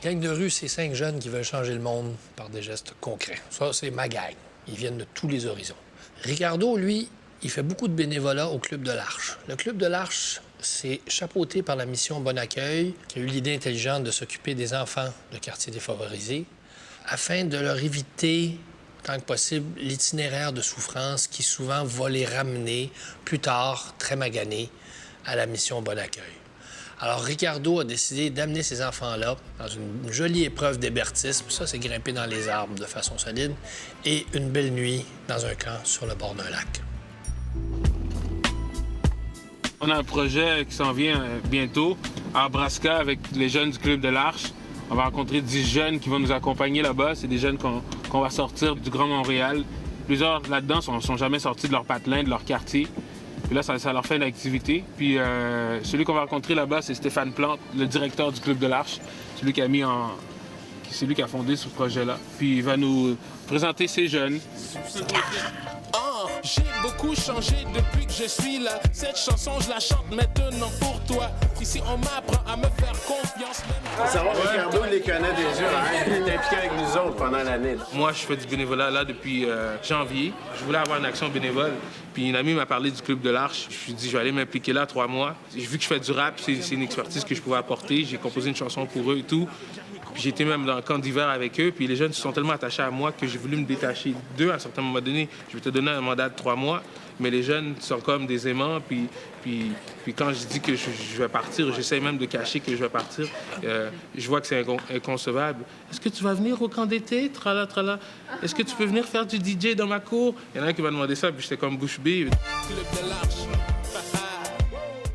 Gang de rue, c'est 5 jeunes qui veulent changer le monde par des gestes concrets. Ça, c'est ma gang. Ils viennent de tous les horizons. Ricardo, lui, il fait beaucoup de bénévolat au Club de l'Arche. Le Club de l'Arche, c'est chapeauté par la mission Bon Accueil, qui a eu l'idée intelligente de s'occuper des enfants de quartiers défavorisés, afin de leur éviter, tant que possible, l'itinéraire de souffrance qui souvent va les ramener, plus tard, très maganés, à la mission Bon Accueil. Alors, Ricardo a décidé d'amener ces enfants-là dans une jolie épreuve d'hébertisme. Ça, c'est grimper dans les arbres de façon solide. Et une belle nuit dans un camp sur le bord d'un lac. On a un projet qui s'en vient bientôt à Abraska avec les jeunes du Club de l'Arche. On va rencontrer 10 jeunes qui vont nous accompagner là-bas. C'est des jeunes qu'on va sortir du Grand Montréal. Plusieurs là-dedans sont jamais sortis de leur patelin, de leur quartier. Puis là, ça leur fait une activité. Puis celui qu'on va rencontrer là-bas, c'est Stéphane Plante, le directeur du Club de l'Arche. Celui qui a fondé ce projet-là. Puis il va nous présenter ces jeunes. J'ai beaucoup changé depuis que je suis là. Cette chanson, je la chante maintenant pour toi. Ici, on m'apprend à me faire confiance. Faut savoir que Ricardo, il les connaît déjà. Hein? Il est impliqué avec nous autres pendant l'année. Moi, je fais du bénévolat là depuis janvier. Je voulais avoir une action bénévole. Puis une amie m'a parlé du Club de l'Arche. Je me suis dit, je vais aller m'impliquer là 3 mois. Vu que je fais du rap, c'est une expertise que je pouvais apporter. J'ai composé une chanson pour eux et tout. Puis j'ai été même dans le camp d'hiver avec eux. Puis les jeunes se sont tellement attachés à moi que j'ai voulu me détacher d'eux à un certain moment donné. Je vais te donner un mandat de 3 mois. Mais les jeunes sont comme des aimants. Puis quand je dis que je vais partir, j'essaie même de cacher que je vais partir. Je vois que c'est inconcevable. Est-ce que tu vas venir au camp d'été? Trala, trala. Est-ce que tu peux venir faire du DJ dans ma cour? Il y en a un qui m'a demandé ça, puis j'étais comme bouche bée.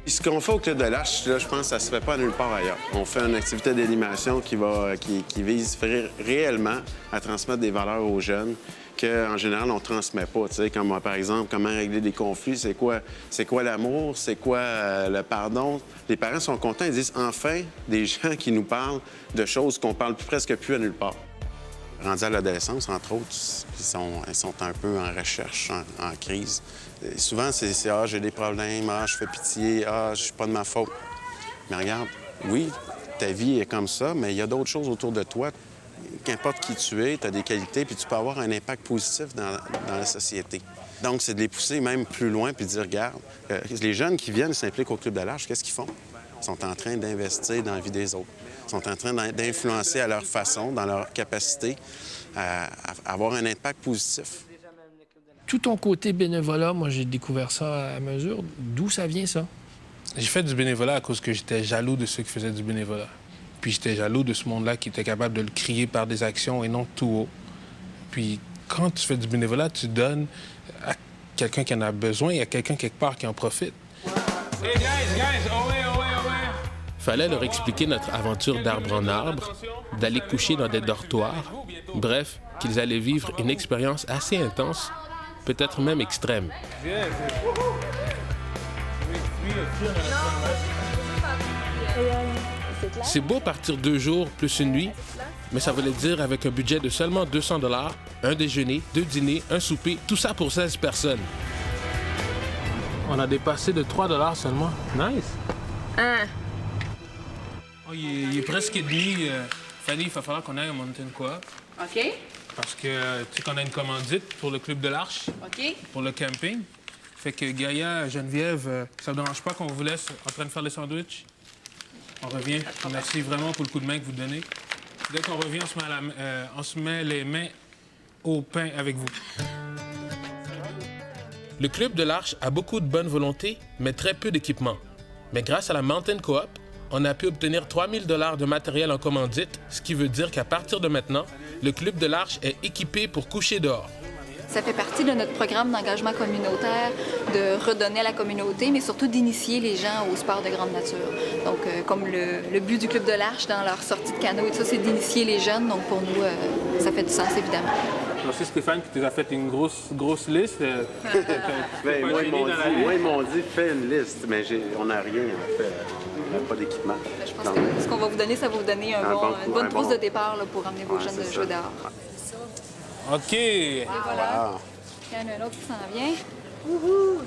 Ce qu'on fait au Club de l'Arche, là, je pense que ça se fait pas nulle part ailleurs. On fait une activité d'animation qui vise réellement à transmettre des valeurs aux jeunes qu'en général, on ne transmet pas. Comme, par exemple, comment régler des conflits, c'est quoi l'amour, c'est quoi le pardon. Les parents sont contents, ils disent enfin des gens qui nous parlent de choses qu'on parle presque plus à nulle part. Rendus à l'adolescence, entre autres, ils sont un peu en recherche, en crise. Et souvent, c'est « Ah, j'ai des problèmes, ah, je fais pitié, ah, je suis pas de ma faute ». Mais regarde, oui, ta vie est comme ça, mais il y a d'autres choses autour de toi. Qu'importe qui tu es, tu as des qualités, puis tu peux avoir un impact positif dans la société. Donc, c'est de les pousser même plus loin, puis de dire, regarde, les jeunes qui viennent s'impliquent au Club de l'Arche, qu'est-ce qu'ils font? Ils sont en train d'investir dans la vie des autres. Ils sont en train d'influencer à leur façon, dans leur capacité, à avoir un impact positif. Tout ton côté bénévolat, moi, j'ai découvert ça à mesure. D'où ça vient, ça? J'ai fait du bénévolat à cause que j'étais jaloux de ceux qui faisaient du bénévolat. Puis j'étais jaloux de ce monde-là qui était capable de le crier par des actions et non tout haut. Puis quand tu fais du bénévolat, tu donnes à quelqu'un qui en a besoin et à quelqu'un quelque part qui en profite. Hey guys, Fallait leur expliquer notre aventure d'arbre en arbre, d'aller coucher dans des dortoirs. Bref, qu'ils allaient vivre une expérience assez intense, peut-être même extrême. C'est beau partir 2 jours plus une nuit, mais ça voulait dire avec un budget de seulement 200 $, un déjeuner, 2 dîners, un souper, tout ça pour 16 personnes. On a dépassé de 3 $ seulement. Nice! Hein? Oh, il est presque demi. Fanny, il va falloir qu'on aille à Mountain Coop. OK. Parce que, tu sais qu'on a une commandite pour le Club de l'Arche. OK. Pour le camping. Fait que Gaïa, Geneviève, ça ne dérange pas qu'on vous laisse en train de faire les sandwichs? On revient. Merci vraiment pour le coup de main que vous donnez. Dès qu'on revient, on se met les mains au pain avec vous. Le Club de l'Arche a beaucoup de bonne volonté, mais très peu d'équipement. Mais grâce à la Mountain Coop, on a pu obtenir 3 000 $ de matériel en commandite, ce qui veut dire qu'à partir de maintenant, le Club de l'Arche est équipé pour coucher dehors. Ça fait partie de notre programme d'engagement communautaire, de redonner à la communauté, mais surtout d'initier les gens au sport de grande nature. Donc, comme le but du Club de l'Arche dans leur sortie de canot et tout ça, c'est d'initier les jeunes. Donc, pour nous, ça fait du sens, évidemment. Merci Stéphane qui t'a fait une grosse liste. Moi, ils m'ont dit, fais une liste, mais on n'a rien, en fait. On n'a pas d'équipement. Je pense que ce qu'on va vous donner, ça va vous donner une bonne trousse de départ là, pour amener vos jeunes de jouer dehors. OK! Et voilà. Il y en a un autre qui s'en vient. Wouhou!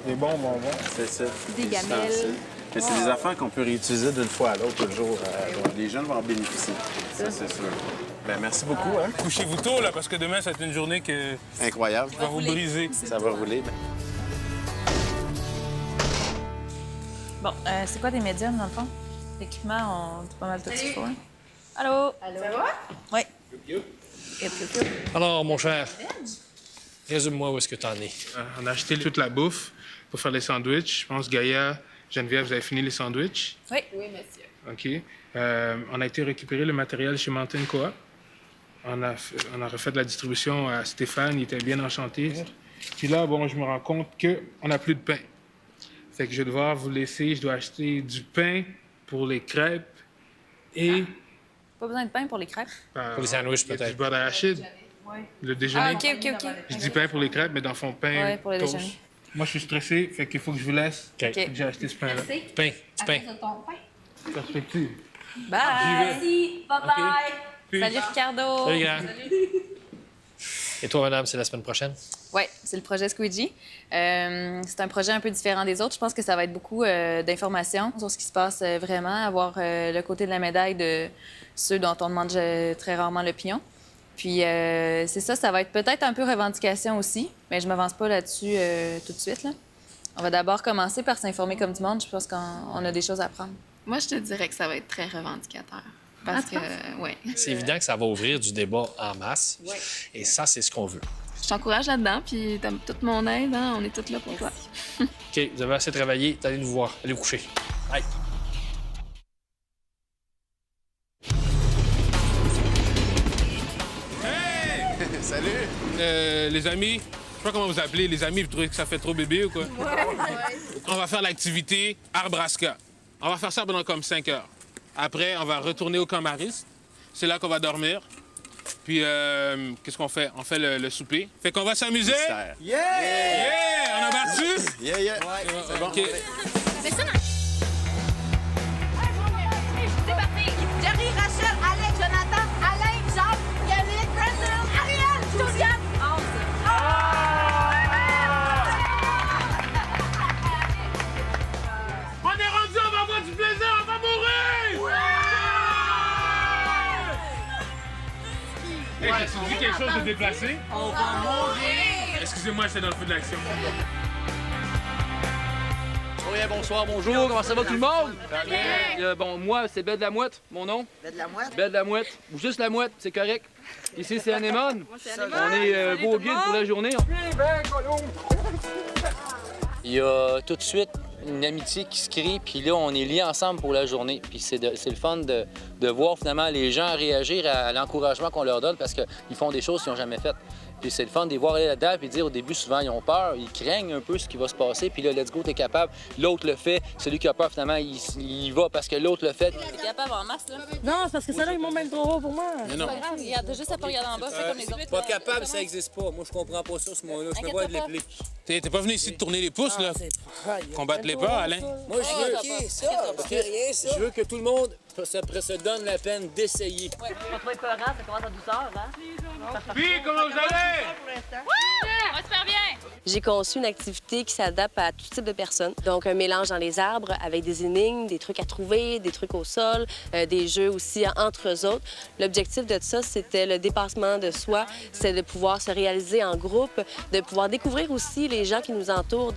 Des bons bonbons. C'est ça. Des gamelles. Mais c'est des affaires qu'on peut réutiliser d'une fois à l'autre toujours. Les jeunes vont en bénéficier. Ça, c'est sûr. Ben, merci beaucoup. Hein? Couchez-vous tôt, là, parce que demain, ça va être une journée que Incroyable. va vous briser. Ça va rouler. Bon, c'est quoi des médiums, dans le fond? L'équipement, on dit pas mal tout ce qu'il faut. Hein? Allô? Ça va? Oui. Alors, mon cher, résume-moi où est-ce que tu en es. On a acheté toute la bouffe pour faire les sandwichs. Je pense, Gaïa, Geneviève, vous avez fini les sandwichs? Oui. Oui, monsieur. OK. On a été récupérer le matériel chez Mountain Coop. On a refait de la distribution à Stéphane. Il était bien enchanté. Puis là, bon, je me rends compte qu'on n'a plus de pain. Fait que je vais devoir vous laisser. Je dois acheter du pain pour les crêpes et... Pas besoin de pain pour les crêpes? Pour les sandwichs, il y a peut-être. du beurre d'arachide. Le déjeuner. Ah, OK. Je dis pain pour les crêpes, mais dans le fond, pain, Ouais, pour le toast. déjeuner. Moi, je suis stressé, fait qu'il faut que je vous laisse. OK. OK. J'ai acheté ce pain-là. Du pain. Perspective. Bye! J'y vais. Bye-bye! Puis- Salut, Ricardo! Salut, grand. Et toi, madame, c'est la semaine prochaine? Oui, c'est le projet Squeegee. C'est un projet un peu différent des autres. Je pense que ça va être beaucoup d'informations sur ce qui se passe vraiment, avoir le côté de la médaille de ceux dont on demande très rarement l'opinion. Puis c'est ça va être peut-être un peu revendication aussi, mais je m'avance pas là-dessus tout de suite. Là. On va d'abord commencer par s'informer comme du monde. Je pense qu'on a des choses à apprendre. Moi, je te dirais que ça va être très revendicateur. Parce que, ouais. C'est évident que ça va ouvrir du débat en masse. Et ça, c'est ce qu'on veut. Je t'encourage là-dedans, puis t'as toute mon aide, hein? On est toutes là pour toi. OK, vous avez assez travaillé. Allez nous voir. Allez vous coucher. Bye. Salut! Les amis, je sais pas comment vous appelez, les amis, vous trouvez que ça fait trop bébé ou quoi? On va faire l'activité Arbrasca. On va faire ça pendant comme 5 heures. Après, on va retourner au camp mariste. C'est là qu'on va dormir. Puis, qu'est-ce qu'on fait? On fait le souper. Fait qu'on va s'amuser. Yeah! Yeah! On embarque dessus? Yeah! C'est bon. OK. C'est parti! Jerry, Rachel, Alex, Jonathan, Alain, Jacques, Yannick, Brandon, Ariel, Josiane, On est rendu, on va avoir du plaisir, on va mourir! Hey, j'ai-tu dit quelque chose de déplacé? On va mourir! Excusez-moi, j'étais dans le feu de l'action. Oui, bonsoir, bonjour, comment ça va tout le monde? Bon, moi, c'est Bed Lamouette, mon nom. de la mouette. Bed Lamouette, ou juste Lamouette, c'est correct. Ici, c'est Anémone. On est vos guides pour la journée. Il y a tout de suite une amitié qui se crée, puis là, on est liés ensemble pour la journée. Puis c'est le fun de voir finalement les gens réagir à l'encouragement qu'on leur donne parce qu'ils font des choses qu'ils n'ont jamais faites. Puis c'est le fun de les voir aller là-dedans puis dire au début, souvent, ils ont peur, ils craignent un peu ce qui va se passer. Puis là, let's go, t'es capable. L'autre le fait. Celui qui a peur, finalement, il y va parce que l'autre le fait. T'es capable en masse, là? Non, c'est parce que ça là, ils m'ont même trop haut pour moi. Mais non. Pas grave, regarde, t'as juste à pas regarder en bas, fais comme les autres. Pas capable, ça n'existe pas. Moi, je comprends pas ça, ce mot-là. Je peux pas être les T'es pas venu ici de tourner les pouces, là? Combattre les peurs, Alain? Moi, je veux je veux que tout le monde se donne la peine d'essayer. Pas trop épeurant, ça commence en douceur, hein? Puis, comment vous allez? On va super bien! J'ai conçu une activité qui s'adapte à tout type de personnes. Donc, un mélange dans les arbres avec des énigmes, des trucs à trouver, des trucs au sol, des jeux aussi entre eux autres. L'objectif de ça, c'était le dépassement de soi, c'est de pouvoir se réaliser en groupe, de pouvoir découvrir aussi les gens qui nous entourent.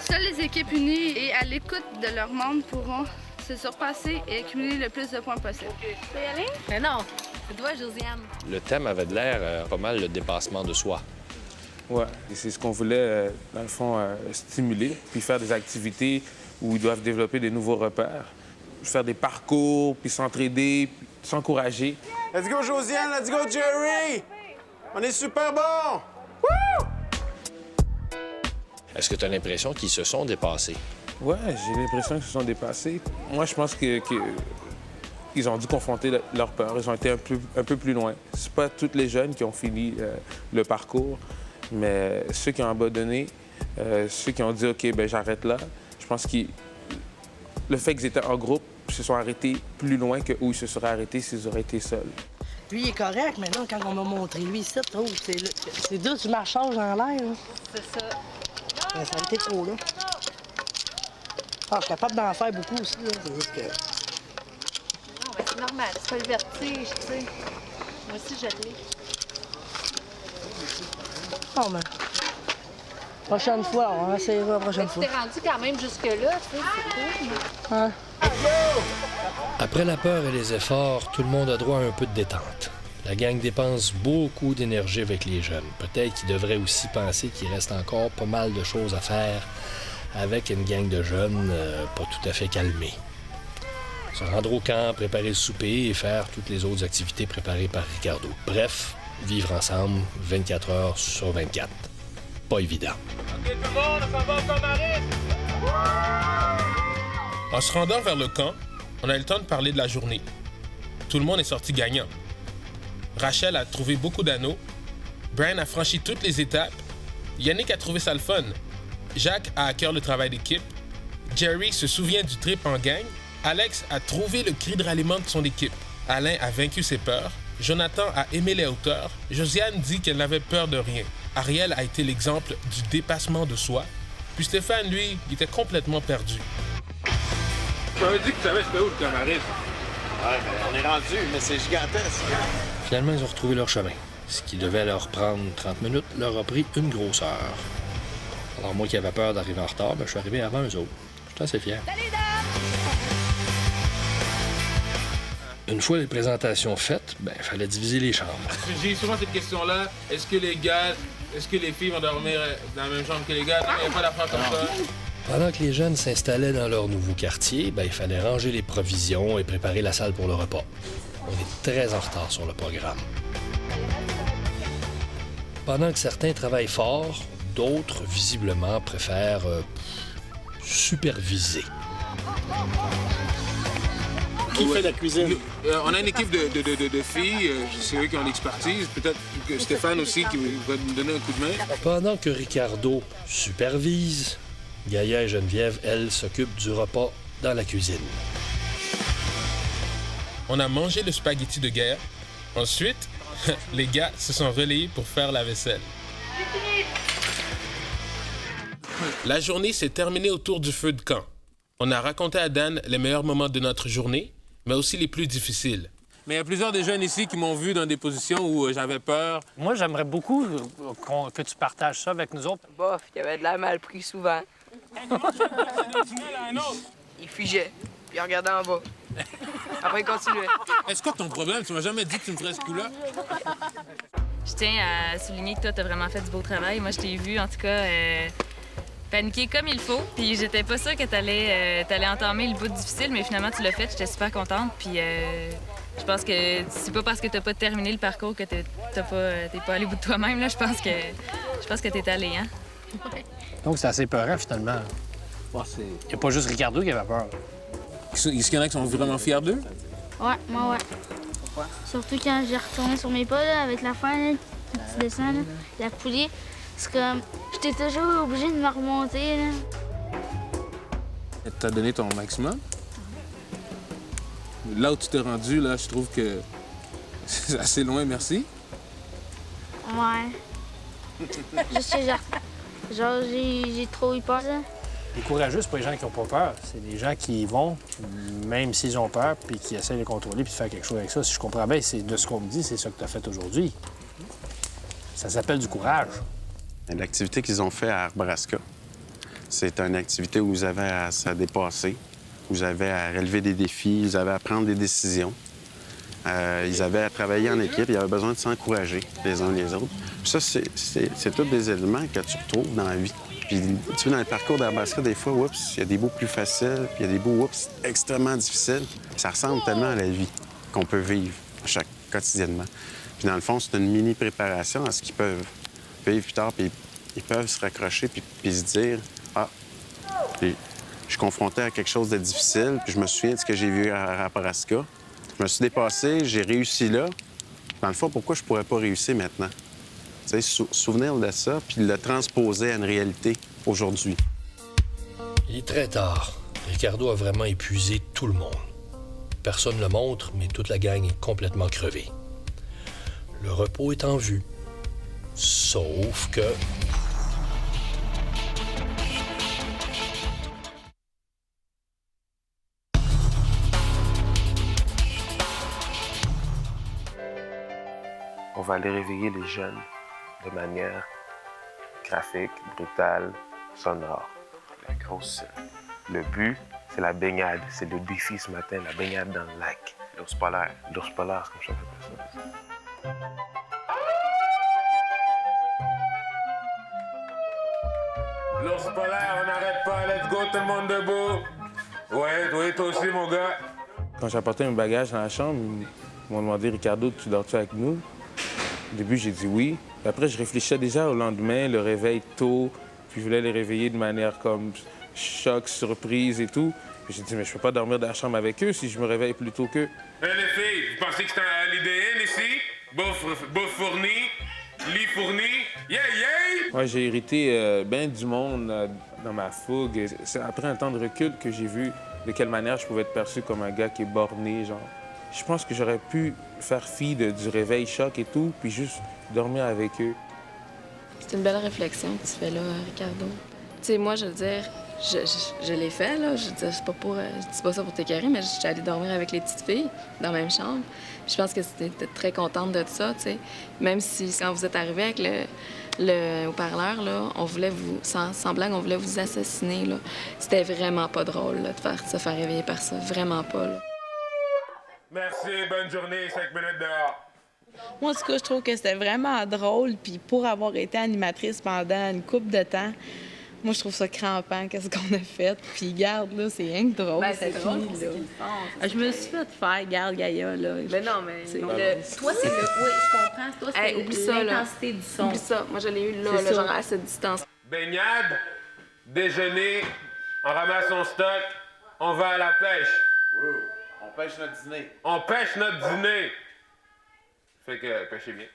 Seules les équipes unies et à l'écoute de leurs membres pourront se surpasser et accumuler le plus de points possible. Tu peux y aller? Mais non, c'est toi, Josiane. Le thème avait de l'air pas mal le dépassement de soi. Ouais, et c'est ce qu'on voulait, dans le fond, stimuler, puis faire des activités où ils doivent développer des nouveaux repères, faire des parcours, puis s'entraider, puis s'encourager. Let's go, Josiane! Let's go, Jerry! On est super bons! Est-ce que tu as l'impression qu'ils se sont dépassés? Ouais, j'ai l'impression qu'ils se sont dépassés. Moi, je pense qu'ils ont dû confronter leur peur. Ils ont été un peu plus loin. C'est pas tous les jeunes qui ont fini le parcours, mais ceux qui ont abandonné, ceux qui ont dit « OK, ben j'arrête là », je pense que le fait qu'ils étaient en groupe, ils se sont arrêtés plus loin que où ils se seraient arrêtés s'ils auraient été seuls. Lui, il est correct, mais non, quand on m'a montré lui, c'est deux du marchage en l'air. C'est ça. Ça a été trop, là. Ah, je suis capable d'en faire beaucoup aussi, là. C'est juste que... Non, mais c'est normal, c'est pas le vertige, tu sais. Moi aussi, je l'ai. Oh, mais... Prochaine fois, on va essayer la prochaine fois. Tu t'es rendu quand même jusque-là, tu sais, c'est cool. Hein? Après la peur et les efforts, tout le monde a droit à un peu de détente. La gang dépense beaucoup d'énergie avec les jeunes. Peut-être qu'ils devraient aussi penser qu'il reste encore pas mal de choses à faire avec une gang de jeunes pas tout à fait calmés. Se rendre au camp, préparer le souper et faire toutes les autres activités préparées par Ricardo. Bref, vivre ensemble 24 heures sur 24. Pas évident. OK, tout le monde, on s'en va au camp Maris! En se rendant vers le camp, on a eu le temps de parler de la journée. Tout le monde est sorti gagnant. Rachel a trouvé beaucoup d'anneaux. Brian a franchi toutes les étapes. Yannick a trouvé ça le fun. Jacques a à cœur le travail d'équipe. Jerry se souvient du trip en gang. Alex a trouvé le cri de ralliement de son équipe. Alain a vaincu ses peurs. Jonathan a aimé les hauteurs. Josiane dit qu'elle n'avait peur de rien. Ariel a été l'exemple du dépassement de soi. Puis Stéphane, lui, il était complètement perdu. Tu m'avais dit que tu savais c'était où le camp Maris. Ouais, ben, on est rendu, mais c'est gigantesque. Finalement, ils ont retrouvé leur chemin. Ce qui devait leur prendre 30 minutes leur a pris une grosse heure. Alors moi qui avais peur d'arriver en retard, je suis arrivé avant eux autres. Je suis assez fier. Une fois les présentations faites, il fallait diviser les chambres. J'ai souvent cette question-là. Est-ce que les filles vont dormir dans la même chambre que les gars? Non, il n'y a pas d'affaire comme ça. Pendant que les jeunes s'installaient dans leur nouveau quartier, il fallait ranger les provisions et préparer la salle pour le repas. On est très en retard sur le programme. Pendant que certains travaillent fort, d'autres, visiblement, préfèrent superviser. Qui fait la cuisine? On a une équipe de filles, c'est eux qui ont l'expertise. Peut-être que Stéphane aussi qui va nous donner un coup de main. Pendant que Ricardo supervise, Gaïa et Geneviève, elles, s'occupent du repas dans la cuisine. On a mangé le spaghetti de guerre. Ensuite, les gars se sont relayés pour faire la vaisselle. La journée s'est terminée autour du feu de camp. On a raconté à Dan les meilleurs moments de notre journée, mais aussi les plus difficiles. Mais il y a plusieurs des jeunes ici qui m'ont vu dans des positions où j'avais peur. Moi, j'aimerais beaucoup que tu partages ça avec nous autres. Bof, il y avait de la mal pris souvent. Il figeait, puis il regardait en bas. Après, il continuait. Est-ce que ton problème, tu m'as jamais dit que tu me ferais ce coup-là? Je tiens à souligner que toi, t'as vraiment fait du beau travail. Moi, je t'ai vu, en tout cas, paniquer comme il faut. Puis j'étais pas sûre que t'allais entamer le bout difficile, mais finalement, tu l'as fait. J'étais super contente. Puis je pense que c'est pas parce que t'as pas terminé le parcours que t'es pas allé au bout de toi-même. Là. Je pense que t'es allé, hein? Donc, c'est assez peurant, finalement. Il n'y a pas juste Ricardo qui avait peur. Est-ce qu'il y en a qui sont vraiment fiers d'eux? Ouais, moi, ouais. Pourquoi? Surtout quand j'ai retourné sur mes pas, là, avec la fin, là, le petit dessin, là, la poulie. C'est comme... J'étais toujours obligée de me remonter, là. T'as donné ton maximum. Là où tu t'es rendu, là, je trouve que c'est assez loin, merci. Ouais. Juste que genre, j'ai trop eu peur, là. Les courageux, c'est pas les gens qui n'ont pas peur. C'est des gens qui y vont, même s'ils ont peur, puis qui essaient de les contrôler puis de faire quelque chose avec ça. Si je comprends bien, c'est de ce qu'on me dit, c'est ça que tu as fait aujourd'hui. Ça s'appelle du courage. L'activité qu'ils ont fait à Arbraska, c'est une activité où ils avaient à se dépasser, où ils avaient à relever des défis, ils avaient à prendre des décisions. Ils avaient à travailler en équipe, ils avaient besoin de s'encourager les uns les autres. Puis ça, c'est tous des éléments que tu retrouves dans la vie. Puis, tu vois, dans le parcours d'Arbraska, des fois, oups, il y a des bouts plus faciles, puis il y a des bouts, oups, extrêmement difficiles. Ça ressemble tellement à la vie qu'on peut vivre quotidiennement. Puis, dans le fond, c'est une mini-préparation à ce qu'ils peuvent vivre plus tard, puis ils peuvent se raccrocher, puis se dire, ah, je suis confronté à quelque chose de difficile, puis je me souviens de ce que j'ai vu à Arbraska. Je me suis dépassé, j'ai réussi là. Dans le fond, pourquoi je pourrais pas réussir maintenant? Tu sais, souvenir de ça, puis le transposer à une réalité aujourd'hui. Il est très tard. Ricardo a vraiment épuisé tout le monde. Personne ne le montre, mais toute la gang est complètement crevée. Le repos est en vue. Sauf que On va aller réveiller les jeunes de manière graphique, brutale, sonore. Le but, c'est la baignade. C'est le défi ce matin, la baignade dans le lac. L'ours polaire. L'ours polaire, c'est comme ça qu'on appelle ça. L'ours polaire, on n'arrête pas. Let's go, tout le monde debout. Oui, toi aussi, mon gars. Quand j'ai apporté mes bagages dans la chambre, ils m'ont demandé « Ricardo, tu dors-tu avec nous? » Au début, j'ai dit oui. Puis après, je réfléchissais déjà au lendemain, le réveil tôt, puis je voulais les réveiller de manière comme choc, surprise et tout. Puis j'ai dit « Mais je peux pas dormir dans la chambre avec eux si je me réveille plus tôt qu'eux. » Les filles, vous pensez que c'est un Holiday Inn ici? Bouffe fournie, lit fourni, yeah! Ouais, j'ai hérité bien du monde dans ma fougue. Et c'est après un temps de recul que j'ai vu de quelle manière je pouvais être perçu comme un gars qui est borné, genre. Je pense que j'aurais pu faire fi du réveil choc et tout, puis juste dormir avec eux. C'est une belle réflexion que tu fais là, Ricardo. Tu sais, moi, je veux dire, je l'ai fait, là. Je veux dire, je dis pas ça pour t'écœurer, mais je suis allée dormir avec les petites filles dans la même chambre. Puis je pense que c'était très contente de ça, tu sais. Même si, quand vous êtes arrivé avec le haut-parleur, là, on voulait vous, sans blague, on voulait vous assassiner, là. C'était vraiment pas drôle, là, de se faire réveiller par ça. Vraiment pas, là. Merci, bonne journée, 5 minutes dehors. Moi, en tout cas, je trouve que c'était vraiment drôle. Puis pour avoir été animatrice pendant une couple de temps, moi, je trouve ça crampant, qu'est-ce qu'on a fait. Puis garde, là, c'est rien que drôle. Ben, c'est drôle, fini, là. Font, Je me suis fait faire, garde, Gaïa, là. Mais non, mais... Toi, c'est le... Oui, je comprends. Toi, c'est oublie ça, l'intensité du son. Oublie ça. Moi, je l'ai eu là, genre à cette distance. Baignade, déjeuner, on ramasse son stock, on va à la pêche. Oui, on pêche notre dîner. On pêche notre dîner. Fait que pêchez bien.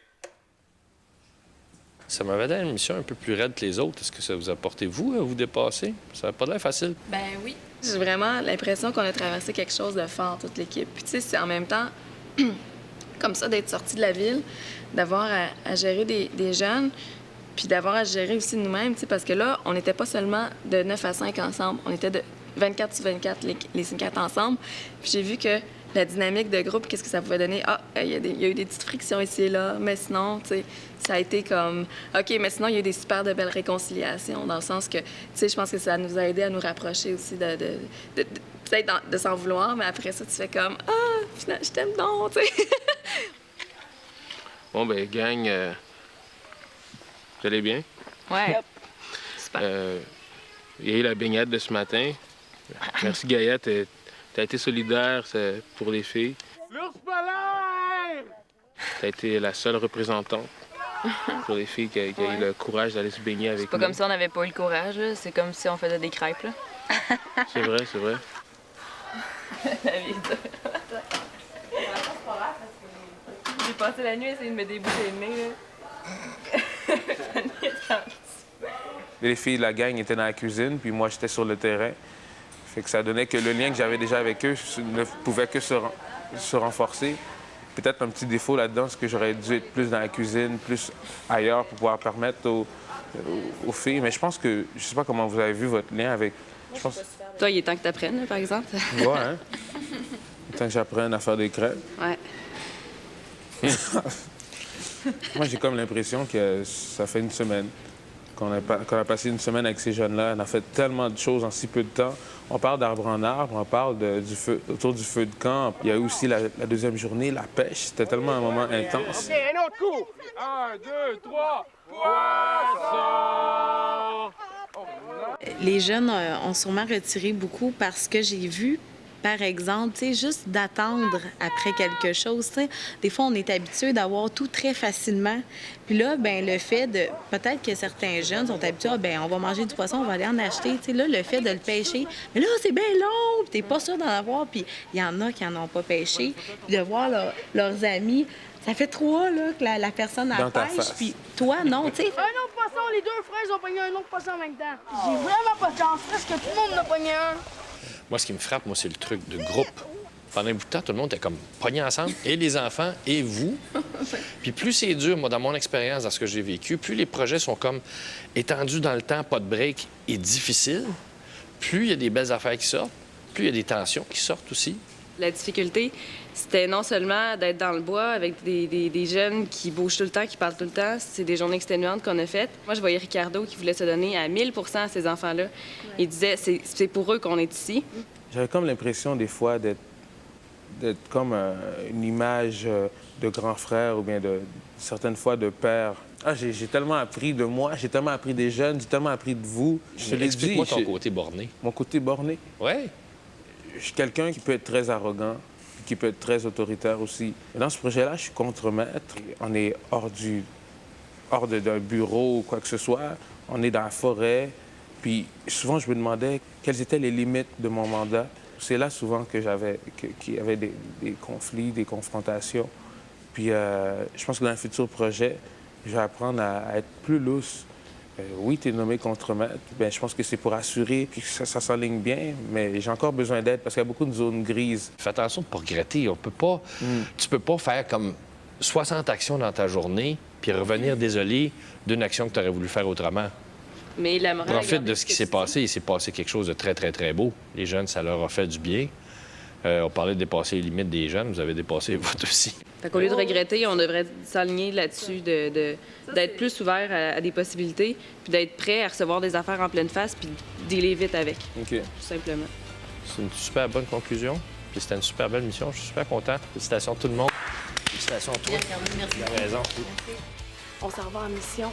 Ça m'avait donné une mission un peu plus raide que les autres. Est-ce que ça vous a porté, vous, à vous dépasser? Ça n'a pas l'air facile. Ben oui. J'ai vraiment l'impression qu'on a traversé quelque chose de fort, toute l'équipe. Puis tu sais, c'est en même temps, comme ça, d'être sorti de la ville, d'avoir à gérer des jeunes, puis d'avoir à gérer aussi nous-mêmes, tu sais, parce que là, on n'était pas seulement de 9 à 5 ensemble, on était de 24 sur 24, les 5 ensemble. Puis j'ai vu que la dynamique de groupe, qu'est-ce que ça pouvait donner? Ah, il y a eu des petites frictions ici et là, mais sinon, tu sais, ça a été comme... OK, mais sinon, il y a eu des super de belles réconciliations, dans le sens que, tu sais, je pense que ça nous a aidé à nous rapprocher aussi peut-être de s'en vouloir, mais après ça, tu fais comme « Ah, finalement, je t'aime donc! » tu sais. Bon, ben gang, vous allez bien? Ouais. Super. Il y a eu la baignade de ce matin. Merci, Gaïa, t'as été solidaire pour les filles. L'ours polaire! T'as été la seule représentante pour les filles qui a eu le courage d'aller se baigner avec nous. C'est pas comme si on n'avait pas eu le courage, là. C'est comme si on faisait des crêpes, là. C'est vrai, c'est vrai. La vie est dure. J'ai passé la nuit à essayer de me déboucher le nez, là. Les filles de la gang étaient dans la cuisine, puis moi, j'étais sur le terrain. Fait que ça donnait que le lien que j'avais déjà avec eux ne pouvait que se renforcer. Peut-être un petit défaut là-dedans, c'est que j'aurais dû être plus dans la cuisine, plus ailleurs pour pouvoir permettre aux filles. Mais je pense que, je sais pas comment vous avez vu votre lien avec... Je pense... Toi, il est temps que tu apprennes, par exemple. Ouais, hein? Il est temps que j'apprenne à faire des crêpes. Ouais. Moi, j'ai comme l'impression que ça fait une semaine qu'on a passé une semaine avec ces jeunes-là. On a fait tellement de choses en si peu de temps. On parle d'arbre en arbre, on parle autour du feu de camp. Il y a eu aussi la deuxième journée, la pêche. C'était tellement un moment intense. OK, un autre coup! 1, 2, 3, poisson! Les jeunes ont sûrement retiré beaucoup parce que j'ai vu, par exemple, tu sais, juste d'attendre après quelque chose, tu sais. Des fois, on est habitué d'avoir tout très facilement. Puis là, ben le fait de... Peut-être que certains jeunes sont habitués, on va manger du poisson, on va aller en acheter, tu sais. Là, le fait de le pêcher, mais là, c'est bien long, puis t'es pas sûr d'en avoir. Puis il y en a qui en ont pas pêché. Puis de voir leurs amis... Ça fait 3 là, que la personne a pêche, puis toi, non, tu sais. Un autre poisson, les 2 frères ont pogné un autre poisson en même temps. J'ai vraiment pas de chance, parce que tout le monde en a pogné un. Moi, ce qui me frappe, c'est le truc de groupe. Pendant un bout de temps, tout le monde était comme pogné ensemble, et les enfants, et vous. Puis plus c'est dur, moi, dans mon expérience, dans ce que j'ai vécu, plus les projets sont comme étendus dans le temps, pas de break, et difficiles, plus il y a des belles affaires qui sortent, plus il y a des tensions qui sortent aussi. La difficulté, c'était non seulement d'être dans le bois avec des jeunes qui bougent tout le temps, qui parlent tout le temps. C'est des journées exténuantes qu'on a faites. Moi, je voyais Ricardo qui voulait se donner à 1000 % à ces enfants-là. Il disait, c'est pour eux qu'on est ici. J'avais comme l'impression des fois d'être comme une image de grand frère ou bien certaines fois de père. Ah, j'ai tellement appris de moi, j'ai tellement appris des jeunes, j'ai tellement appris de vous. Explique-moi ton côté borné. Mon côté borné? Oui. Je suis quelqu'un qui peut être très arrogant, qui peut être très autoritaire aussi. Dans ce projet-là, je suis contremaître. On est hors d'un bureau ou quoi que ce soit. On est dans la forêt. Puis souvent, je me demandais quelles étaient les limites de mon mandat. C'est là souvent qu'il y avait des conflits, des confrontations. Puis je pense que dans un futur projet, je vais apprendre à être plus lousse. Oui, tu es nommé contremaître. Bien, je pense que c'est pour assurer que ça s'enligne bien, mais j'ai encore besoin d'aide parce qu'il y a beaucoup de zones grises. Fais attention de ne pas regretter. On peut pas... Tu peux pas faire comme 60 actions dans ta journée puis revenir désolé d'une action que tu aurais voulu faire autrement. Mais la morale... Profite de ce qui s'est passé. Il s'est passé quelque chose de très, très, très beau. Les jeunes, ça leur a fait du bien. On parlait de dépasser les limites des jeunes. Vous avez dépassé votre aussi. Fait qu'au lieu de regretter, on devrait s'aligner là-dessus, d'être plus ouvert à des possibilités, puis d'être prêt à recevoir des affaires en pleine face, puis dealer vite avec. OK. Tout simplement. C'est une super bonne conclusion. Puis c'était une super belle mission. Je suis super content. Félicitations à tout le monde. Félicitations à toi. Merci. Tu as raison. On s'en va en mission.